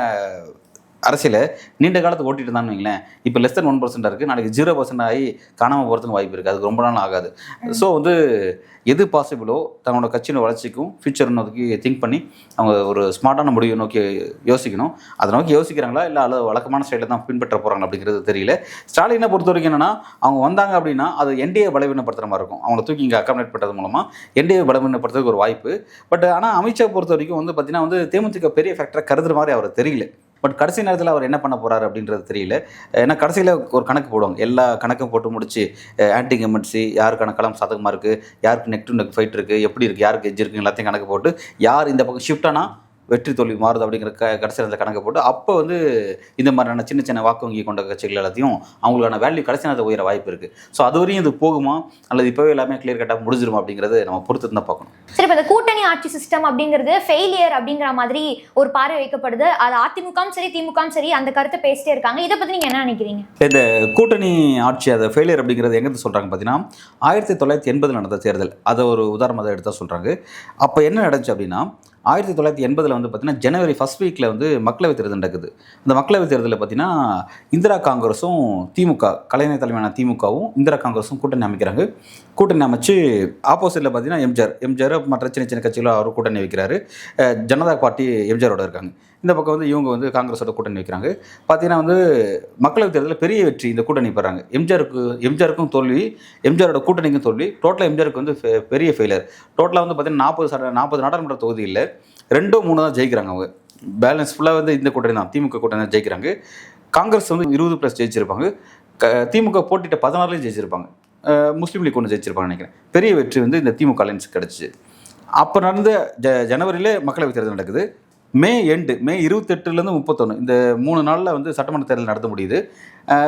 அரசியலை நீண்ட காலத்துக்கு ஓட்டிட்டு இருந்தான்னு வைங்களேன். இப்போ லெஸ் தென் 1% இருக்குது, நாளைக்கு 0% ஆகி காணாமல் போகிறதுக்கு வாய்ப்பு இருக்குது. அதுக்கு ரொம்ப நாள் ஆகாது. ஸோ வந்து எது பாசிபிளோ தங்களோட கட்சியோட வளர்ச்சிக்கும் ஃபியூச்சர் நோக்கி திங்க் பண்ணி அவங்க ஒரு ஸ்மார்ட்டான முடிவை நோக்கி யோசிக்கணும். அதை நோக்கி யோசிக்கிறாங்களா இல்லை அல்லது வழக்கமான ஸ்டைலில் தான் பின்பற்ற போகிறாங்க அப்படிங்கிறது தெரியல. ஸ்டாலினை பொறுத்த வரைக்கும் என்னென்னா, அவங்க வந்தாங்க அப்படின்னா அது என்டிஏ பலவீனப்படுத்துகிற மாதிரி இருக்கும். அவங்கள தூக்கி இங்கே அக்காமடேட் பண்ணுறது மூலமாக என்டிஏ பலவீனப்படுத்துறதுக்கு ஒரு வாய்ப்பு. பட் ஆனால் அமித்ஷா பொறுத்த வரைக்கும் வந்து பார்த்தீங்கன்னா வந்து தேமுதிக பெரிய ஃபேக்டரை கருதுற மாதிரி அவர் தெரியல. பட் கடைசி நேரத்தில் அவர் என்ன பண்ண போகிறாரு அப்படின்றது தெரியல. ஏன்னா கடைசியில் ஒரு கணக்கு போடுவாங்க. எல்லா கணக்கும் போட்டு முடிச்சு ஆன்டி கமெண்ட்ஸி யாருக்கான களம் சாதகமாக இருக்குது, யாருக்கு நெக் டு நெக் ஃபைட் இருக்குது, எப்படி இருக்குது, யாருக்கு எஜ் இருக்குது, எல்லாத்தையும் கணக்கு போட்டு யார் இந்த பக்கம் ஷிஃப்ட் ஆனால் வெற்றி தோல்வி மாறுது அப்படிங்கிற கடைசியில் அந்த கணக்கை போட்டு அப்போ வந்து இந்த மாதிரியான சின்ன சின்ன வாக்கு வங்கி கொண்ட கட்சிகள் எல்லாத்தையும் அவங்களுக்கான வேல்யூ கடைசி நேரத்தை உயர வாய்ப்பு இருக்குது. ஸோ அது வரையும் இது போகுமா அல்லது இப்போவே எல்லாமே கிளியர் கட்டாக முடிஞ்சிருமா அப்படிங்கிறது நம்ம பொறுத்து தான் பார்க்கணும். சரி, இப்போ இந்த கூட்டணி ஆட்சி சிஸ்டம் அப்படிங்கிறது ஃபெயிலியர் அப்படிங்கிற மாதிரி ஒரு பார்வை வைக்கப்படுது. அது அதிமுகவும் சரி திமுகவும் சரி அந்த கருத்தை பேசிட்டே இருக்காங்க. இதை பற்றி நீங்கள் என்ன நினைக்கிறீங்க? இந்த கூட்டணி ஆட்சி அதை ஃபெயிலியர் அப்படிங்கிறது எங்கே சொல்கிறாங்க பார்த்தீங்கன்னா 1980 நடந்த தேர்தல் அதை ஒரு உதாரணமாக எடுத்தால் சொல்கிறாங்க. அப்போ என்ன நடந்துச்சு அப்படின்னா 1980 வந்து பார்த்தீங்கன்னா ஜனவரி ஃபர்ஸ்ட் வீக்கில் வந்து மக்களவைத் தேர்தல் நடக்குது. இந்த மக்களவைத் தேர்தலில் பார்த்தீங்கன்னா இந்திரா காங்கிரஸும் திமுக கலைஞர் தலைமையான திமுகவும் இந்திரா காங்கிரஸும் கூட்டணி அமைக்கிறாங்க. கூட்டணி அமைச்சு ஆப்போசிட்டில் பார்த்தீங்கன்னா எம்ஜிஆர் மற்ற சின்ன சின்ன கட்சிகளும் அவர் கூட்டணி வைக்கிறாரு. ஜனதா பார்ட்டி எம்ஜிஆரோட இருக்காங்க. இந்த பக்கம் வந்து இவங்க வந்து காங்கிரஸோட கூட்டணி வைக்கிறாங்க. பார்த்தீங்கன்னா வந்து மக்களவைத் தேர்தலில் பெரிய வெற்றி இந்த கூட்டணி பெறாங்க. எம்ஜிஆருக்கும் தோல்வி, எம்ஜிஆரோட கூட்டணிக்கும் தோல்வி. டோட்டலாக எம்ஜிஆருக்கு வந்து பெரிய ஃபெயிலியர். டோட்டலாக வந்து பார்த்தீங்கன்னா 40 நாடாளுமன்ற தொகுதியில் 2-3 தான் ஜெயிக்கிறாங்க. அவங்க பேலன்ஸ் ஃபுல்லாக வந்து இந்த கூட்டணி தான், திமுக கூட்டணி தான் ஜெயிக்கிறாங்க. காங்கிரஸ் வந்து 20+ ஜெயிச்சிருப்பாங்க. திமுக போட்டிட்ட 16 ஜெயிச்சிருப்பாங்க. முஸ்லீம் லீக் ஒன்று ஜெயிச்சிருப்பாங்க நினைக்கிறேன். பெரிய வெற்றி வந்து இந்த திமுக அலைன்ஸ் கிடச்சிச்சு. அப்போ நடந்த ஜனவரியில் மக்களவைத் தேர்தல் நடக்குது. மே 28 31 இந்த 3 நாளில் வந்து சட்டமன்ற தேர்தல் நடத்த முடியுது.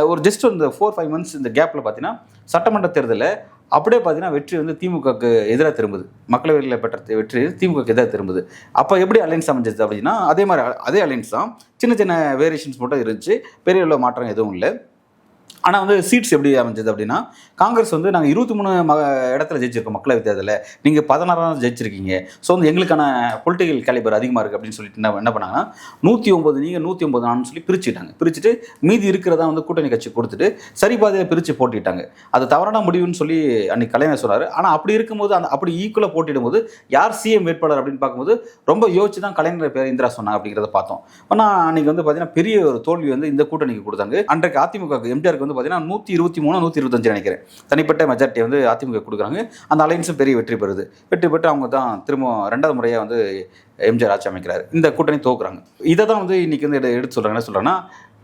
ஒரு ஜஸ்ட் இந்த 4-5 months இந்த கேப்பில் பார்த்தீங்கன்னா சட்டமன்ற தேர்தலில் அப்படியே பார்த்தீங்கன்னா வெற்றி வந்து திமுகவுக்கு எதிராக திரும்புது. மக்களவையில் பெற்ற வெற்றி திமுகவுக்கு எதிராக திரும்புது. அப்போ எப்படி அலைன்ஸ் அமைஞ்சது அப்படின்னா அதே அலைன்ஸ் தான், சின்ன சின்ன வேரியேஷன்ஸ் மட்டும் இருந்துச்சு. பெரிய அளவு மாற்றம் எதுவும் இல்லை. ஆனால் வந்து சீட்ஸ் எப்படி அமைஞ்சது அப்படின்னா காங்கிரஸ் வந்து நாங்கள் 23 இடத்துல ஜெயிச்சிருக்கோம் மக்களவைத் தேர்தலில், நீங்கள் 16 ஜெயிச்சிருக்கீங்க. ஸோ வந்து எங்களுக்கான பொலிட்டிக்கல் கேலிபர் அதிகமாக இருக்குது அப்படின்னு சொல்லிட்டு என்ன பண்ணாங்கன்னா 109 நீங்கள் 109 நான்னு சொல்லி பிரிச்சுட்டு மீதி இருக்கிறதா வந்து கூட்டணி கட்சி கொடுத்துட்டு சரி பாதையில் பிரித்து போட்டிட்டாங்க. அது தவறான முடிவுன்னு சொல்லி அன்றைக்கி கலைஞர் சொன்னார். ஆனால் அப்படி இருக்கும்போது அப்படி ஈக்குவலாக போட்டிடும் போது யார் சிஎம் வேட்பாளர் அப்படின்னு பார்க்கும்போது ரொம்ப யோசிச்சு தான் கலைஞர் பேர் இந்திரா சொன்னாங்க அப்படிங்கிறத பார்த்தோம். ஆனால் அன்றைக்கி வந்து பார்த்தீங்கன்னா பெரிய ஒரு தோல்வி வந்து இந்த கூட்டணிக்கு கொடுத்தாங்க. அன்றைக்கு அதிமுக எம்ஜிஆருக்கு வந்து பார்த்தீங்கன்னா 123 125 நினைக்கிறேன் தனிப்பட்ட மெஜாரிட்டி வந்து அதிமுக கொடுக்குறாங்க. அந்த அலைன்ஸும் பெரிய வெற்றி பெற்று அவங்க தான் திரும்ப 2வது முறையாக வந்து எம்ஜிஆர் ஆட்சி அமைக்கிறாரு. இந்த கூட்டணி தோக்குறாங்க. இதை தான் வந்து இன்றைக்கி வந்து எடுத்து சொல்கிறாங்க. என்ன சொல்கிறேன்னா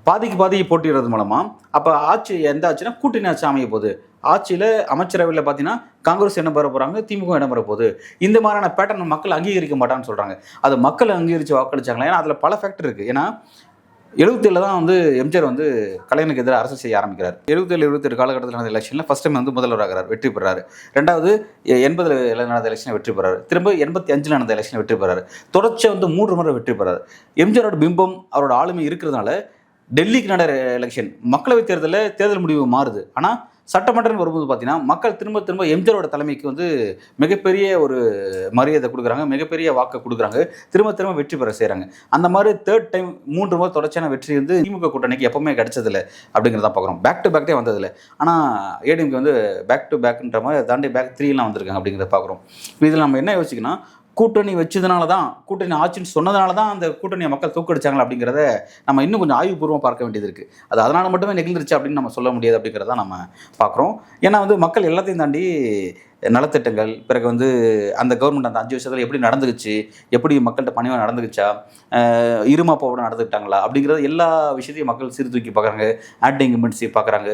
பாதிக்கு போட்டிடுறது மூலமாக அப்போ ஆட்சி எந்த ஆட்சினா கூட்டணி ஆட்சி அமைய போகுது. ஆட்சியில் அமைச்சரவையில் பார்த்தீங்கன்னா காங்கிரஸ் இடம் பெற போகிறாங்க, திமுக இடம் பெற போகுது. இந்த மாதிரியான பேட்டர்ன் மக்கள் அங்கீகரிக்க மாட்டான்னு சொல்கிறாங்க. அது மக்கள் அங்கீகரித்து வாக்களிச்சாங்களா? ஏன்னா அதில் பல ஃபேக்டர் இருக்குது. ஏன்னா 77 தான் வந்து எம்ஜிஆர் வந்து கலைஞருக்கு எதிராக அரசு செய்ய ஆரம்பிக்கிறார். 77 காலகட்டத்தில் நடந்த எலெக்ஷனில் ஃபஸ்ட் டைம் வந்து முதல்வராகிறார், வெற்றி பெறாரு. 2வது 80 நடந்த எலெக்ஷனை வெற்றி பெறாரு. திரும்ப 85 நடந்த எலெக்ஷனை வெற்றி பெறாரு. தொடர்ச்சியாக வந்து 3 முறை வெற்றி பெறாரு. எம்ஜிஆரோட பிம்பம் அவரோட ஆளுமை இருக்கிறதுனால டெல்லிக்கு நடக்கிற எலெக்ஷன் மக்களவைத் தேர்தல் முடிவு மாறுது. ஆனால் சட்டமன்றம் வரும்போது பார்த்தீங்கன்னா மக்கள் திரும்ப எம்ஜிஆரோட தலைமைக்கு வந்து மிகப்பெரிய ஒரு மரியாதை கொடுக்குறாங்க, மிகப்பெரிய வாக்கை கொடுக்குறாங்க, திரும்ப வெற்றி பெற செய்கிறாங்க. அந்த மாதிரி 3rd டைம் 3 முறை தொடர்ச்சியான வெற்றி வந்து திமுக கூட்டணிக்கு எப்பவுமே கிடைச்சதில்லை அப்படிங்கிறத பார்க்குறோம். பேக் டு பேக்டே வந்ததில்லை. ஆனால் ஏடிஎம்கே வந்து பேக் டு பேக்ன்ற மாதிரி தாண்டி பேக் 3 வந்திருக்காங்க அப்படிங்கிறத பார்க்குறோம். இதில் நம்ம என்ன யோசிக்கணும், கூட்டணி வச்சதுனால தான், கூட்டணி ஆட்சின்னு சொன்னதுனால தான் அந்த கூட்டணியை மக்கள் தூக்கடிச்சாங்களா அப்படிங்கிறத நம்ம இன்னும் கொஞ்சம் ஆய்வுபூர்வமாக பார்க்க வேண்டியது இருக்குது. அது அதனால் மட்டுமே நெகிழ்ந்துருச்சு அப்படின்னு நம்ம சொல்ல முடியாது அப்படிங்கிறத நம்ம பார்க்குறோம். ஏன்னா வந்து மக்கள் எல்லாத்தையும் தாண்டி நலத்திட்டங்கள், பிறகு வந்து அந்த கவர்மெண்ட் அந்த 5 வருஷத்தில் எப்படி நடந்துக்குச்சு, எப்படி மக்கள்கிட்ட பணியாக நடந்துக்குச்சா, இருமாப்பாவோட நடந்துக்கிட்டாங்களா அப்படிங்கிறது எல்லா விஷயத்தையும் மக்கள் சீர்தூக்கி பார்க்குறாங்க. ஆன்டி இன்கம்பன்சி பார்க்குறாங்க.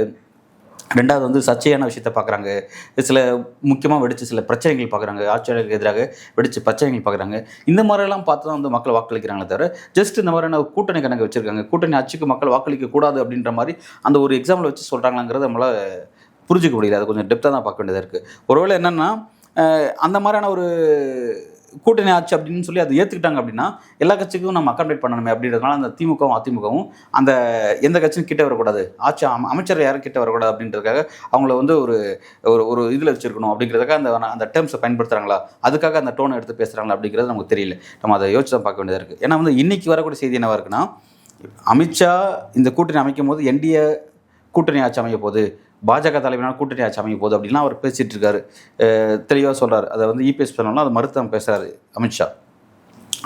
2வது வந்து சர்ச்சையான விஷயத்தை பார்க்குறாங்க. சில முக்கியமாக சில பிரச்சனைகள் பார்க்குறாங்க. ஆட்சியாளர்களுக்கு எதிராக பிரச்சனைகள் பார்க்குறாங்க. இந்த மாதிரிலாம் பார்த்து தான் வந்து மக்கள் வாக்களிக்கிறாங்களே தவிர ஜஸ்ட் இந்த மாதிரியான கூட்டணி கணக்கு வச்சுருக்காங்க, கூட்டணி ஆட்சிக்கு மக்கள் வாக்களிக்கக்கூடாது அப்படின்ற மாதிரி அந்த ஒரு எக்ஸாம்பிள் வச்சு சொல்கிறாங்களாங்கிறது நம்மளால் புரிஞ்சிக்க முடியல. அது கொஞ்சம் டெப்த்தாக தான் பார்க்க வேண்டியதாக இருக்குது. ஒருவேளை என்னென்னா அந்த மாதிரியான ஒரு கூட்டணி ஆட்சி அப்படின்னு சொல்லி அதை ஏற்றுக்கிட்டாங்க அப்படின்னா எல்லா கட்சிக்கும் நம்ம அக்காமடேட் பண்ணணுமே அப்படின்றதுனால அந்த திமுகவும் அதிமுகவும் அந்த எந்த கட்சியும் கிட்ட வரக்கூடாது, ஆட்சி அமைச்சர் யாரும் கிட்ட வரக்கூடாது அப்படின்றதுக்காக அவங்கள வந்து ஒரு இதில் வச்சுருக்கணும் அப்படிங்கிறதுக்காக அந்த டேர்ம்ஸை பயன்படுத்துகிறாங்களா, அதுக்காக அந்த டோனை எடுத்து பேசுகிறாங்களா அப்படிங்கிறது நமக்கு தெரியல. நம்ம அதை யோசிச்சு தான் பார்க்க வேண்டியதாக இருக்குது. ஏன்னா வந்து இன்றைக்கி வரக்கூடிய செய்தி என்னவாக இருக்குன்னா, அமித்ஷா இந்த கூட்டணி அமைக்கும் போது என்டிஏ கூட்டணி ஆட்சி அமைய போகுது, பாஜக தலைவனால் கூட்டணி ஆட்சி அமைய போகுது அப்படின்லாம் அவர் பேசிகிட்டு இருக்காரு. தெளிவாக சொல்கிறார். அதை வந்து இபிஎஸ் பண்ணாலும் அதை மறுத்து பேசுகிறாரு அமித்ஷா.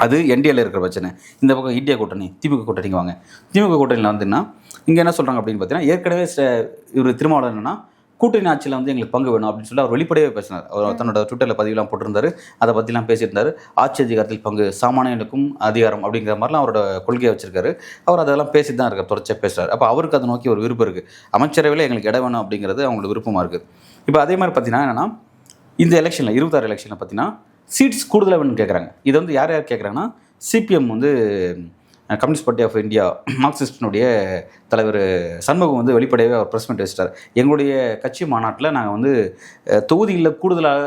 அது என்டிஏல இருக்கிற பிரச்சனை. இந்த பக்கம் இந்தியா கூட்டணி, திமுக கூட்டணிக்கு வாங்க. திமுக கூட்டணியில் வந்துன்னா இங்கே என்ன சொல்கிறாங்க அப்படின்னு பார்த்தீங்கன்னா, ஏற்கனவே இவர் திருமாவளவன் என்னன்னா கூட்டணி ஆட்சியில் வந்து எங்களுக்கு பங்கு வேணும் அப்படின்னு சொல்லி அவர் வெளிப்படையே பேசினார். அவர் தன்னோட ட்விட்டரில் பதிவுலாம் போட்டிருந்தார். அதை பற்றிலாம் பேசியிருந்தார். ஆட்சி அதிகாரத்தில் பங்கு, சாமானியனுக்கும் அதிகாரம் அப்படிங்கிற மாதிரிலாம் அவரோட கொள்கையை வச்சிருக்காரு. அவர் அதெல்லாம் பேசிட்டு தான் இருக்கார், தொடர்ச்சியாக பேசுகிறார். அப்போ அவருக்கு அதை நோக்கி ஒரு விருப்பம் இருக்குது. அமைச்சரவையில் எங்களுக்கு இடம் வேணும் அப்படிங்கிறது அவங்களுக்கு விருப்பமாக இருக்குது. இப்போ அதே மாதிரி பார்த்தீங்கன்னா என்னென்னா, இந்த எலெக்ஷனில் 26 எலெக்ஷனில் பார்த்தீங்கன்னா சீட்ஸ் கூடுதலாக வேணும்னு கேட்குறாங்க. இது வந்து யார் கேட்குறாங்கன்னா சிபிஎம் வந்து கம்யூனிஸ்ட் பார்ட்டி ஆஃப் இந்தியா மார்க்சிஸ்டினுடைய தலைவர் சண்முகம் வந்து வெளிப்படையாகவே அவர் ப்ரெஸ் மீட் வச்சிட்டார். எங்களுடைய கட்சி மாநாட்டில் நாங்கள் வந்து தொகுதியில் கூடுதலாக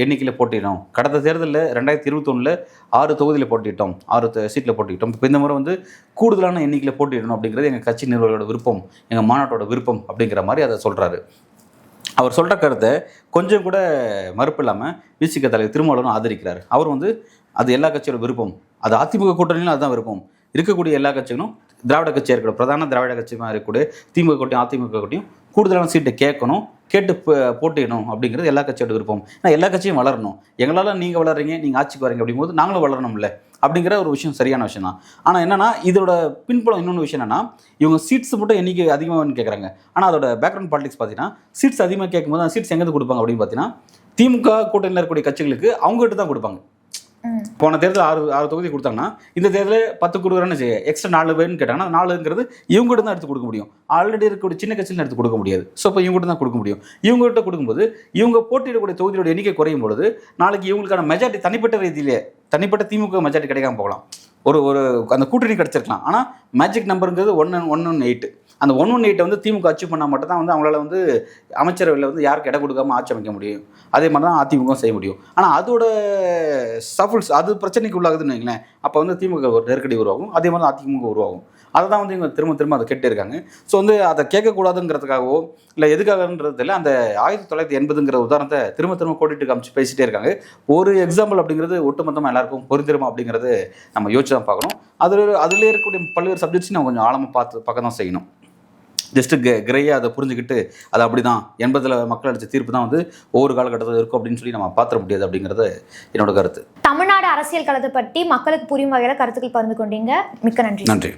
எண்ணிக்கையில் போட்டிட்டோம். கடந்த தேர்தலில் 2021 6 தொகுதியில் போட்டிட்டோம், 6 சீட்டில் போட்டிக்கிட்டோம். இப்போ இந்த முறை வந்து கூடுதலான எண்ணிக்கையில் போட்டிடணும் அப்படிங்கிறது எங்கள் கட்சி நிர்வாகிகளோட விருப்பம், எங்கள் மாநாட்டோட விருப்பம் அப்படிங்கிற மாதிரி அதை சொல்கிறாரு. அவர் சொல்கிற கருத்தை கொஞ்சம் கூட மறுப்பு இல்லாமல் விசிக தலைவர் திருமாவளவனும் ஆதரிக்கிறார். அவர் வந்து அது எல்லா கட்சியோட விருப்பம், அது அதிமுக கூட்டணியிலும் அதுதான் விருப்பம். இருக்கக்கூடிய எல்லா கட்சிகளும் திராவிட கட்சியாக இருக்கணும், பிரதான திராவிட கட்சியாக இருக்கக்கூடிய திமுக கூட்டியும் அதிமுக கூட்டியும் கூடுதலான சீட்டை கேட்கணும், கேட்டு போட்டிடணும் அப்படிங்கிறது எல்லா கட்சியோட விருப்பம். ஏன்னா எல்லா கட்சியும் வளரணும். எங்களால் நீங்கள் வளர்றீங்க, நீங்கள் ஆட்சிக்கு வரீங்க அப்படிங்கும்போது நாங்களும் வளரணும்ல அப்படிங்கிற ஒரு விஷயம் சரியான விஷயம் தான். ஆனால் என்னன்னா இதோட பின்புலம் இன்னொன்று விஷயம் என்னன்னா, இவங்க சீட்ஸ் மட்டும் எண்ணிக்கை அதிகமாகனு கேட்குறாங்க. ஆனால் அதோட பேக்ரவுண்ட் பாலிடிக்ஸ் பார்த்தீங்கன்னா சீட்ஸ் அதிகமாக கேட்கும்போது அந்த சீட்ஸ் எங்கேருந்து கொடுப்பாங்க அப்படின்னு பார்த்தீங்கன்னா திமுக கூட்டணியில் இருக்கக்கூடிய கட்சிகளுக்கு அவங்ககிட்ட தான் கொடுப்பாங்க. போன தேர்தல் 6 தொகுதி கொடுத்தாங்கன்னா இந்த தேர்தலில் 10 கொடுக்குறேன்னு எக்ஸ்ட்ரா 4 பேர்னு கேட்டாங்கன்னா 4ங்கிறது இவங்ககிட்ட தான் எடுத்து கொடுக்க முடியும். ஆல்ரெடி இருக்கக்கூடிய சின்ன கட்சியில் எடுத்து கொடுக்க முடியாது. ஸோ இப்போ இவங்ககிட்ட தான் கொடுக்க முடியும். இவங்ககிட்ட கொடுக்கும்போது இவங்க போட்டியிடக்கூடிய தொகுதியோட எண்ணிக்கை குறையும் பொழுது நாளைக்கு இவங்களுக்கான மெஜாரிட்டி தனிப்பட்ட ரீதியிலே தனிப்பட்ட திமுக மெஜாரிட்டி கிடைக்காம போகலாம். ஒரு அந்த கூட்டணி கிடச்சிருக்கலாம். ஆனால் மேஜிக் நம்பருங்கிறது 118. அந்த 118 வந்து திமுக அச்சீவ் பண்ணால் மட்டும் தான் வந்து அவங்களால வந்து அமைச்சரவையில் வந்து யாருக்கு இடம் கொடுக்காம ஆட்சி அமைக்க முடியும். அதே மாதிரி தான் அதிமுக செய்ய முடியும். ஆனால் அதோட சஃபல்ஸ் அது பிரச்சனைக்கு உள்ளாகுதுன்னு வைங்களேன். அப்போ வந்து திமுக ஒரு நெருக்கடி உருவாகும், அதே மாதிரி தான் அதிமுக உருவாகும். அதை தான் வந்து இவங்க திரும்ப அதை கேட்டு இருக்காங்க. ஸோ வந்து அதை கேட்கக்கூடாதுங்கிறதுக்காகவோ இல்லை எதுக்காகன்றது இல்லை, அந்த 1980ங்கிற உதாரணத்தை திரும்ப கோடிட்டு காமிச்சு பேசிகிட்டே இருக்காங்க. ஒரு எக்ஸாம்பிள் அப்படிங்கிறது ஒட்டுமொத்தமாக எல்லாருக்கும் பொருந்திருமா அப்படிங்கிறது நம்ம யோசிச்சு தான் பார்க்கணும். அதில் இருக்கக்கூடிய பல்வேறு சப்ஜெக்ட்ஸையும் நம்ம கொஞ்சம் ஆழமாக பார்க்க தான் செய்யணும். ஜஸ்ட்டு கிரையாக அதை புரிஞ்சுக்கிட்டு அது அப்படி தான் 80ல் மக்கள் அடித்த தீர்ப்பு தான் வந்து ஒவ்வொரு காலகட்டத்தில் இருக்கும் அப்படின்னு சொல்லி நம்ம பார்த்துட முடியாது அப்படிங்கிறது என்னோட கருத்து. தமிழ்நாடு அரசியல் களத்தை பற்றி மக்களுக்கு புரியும் வகையில் கருத்துக்கள் பகிர்ந்து கொண்டீங்க. மிக்க நன்றி. நன்றி.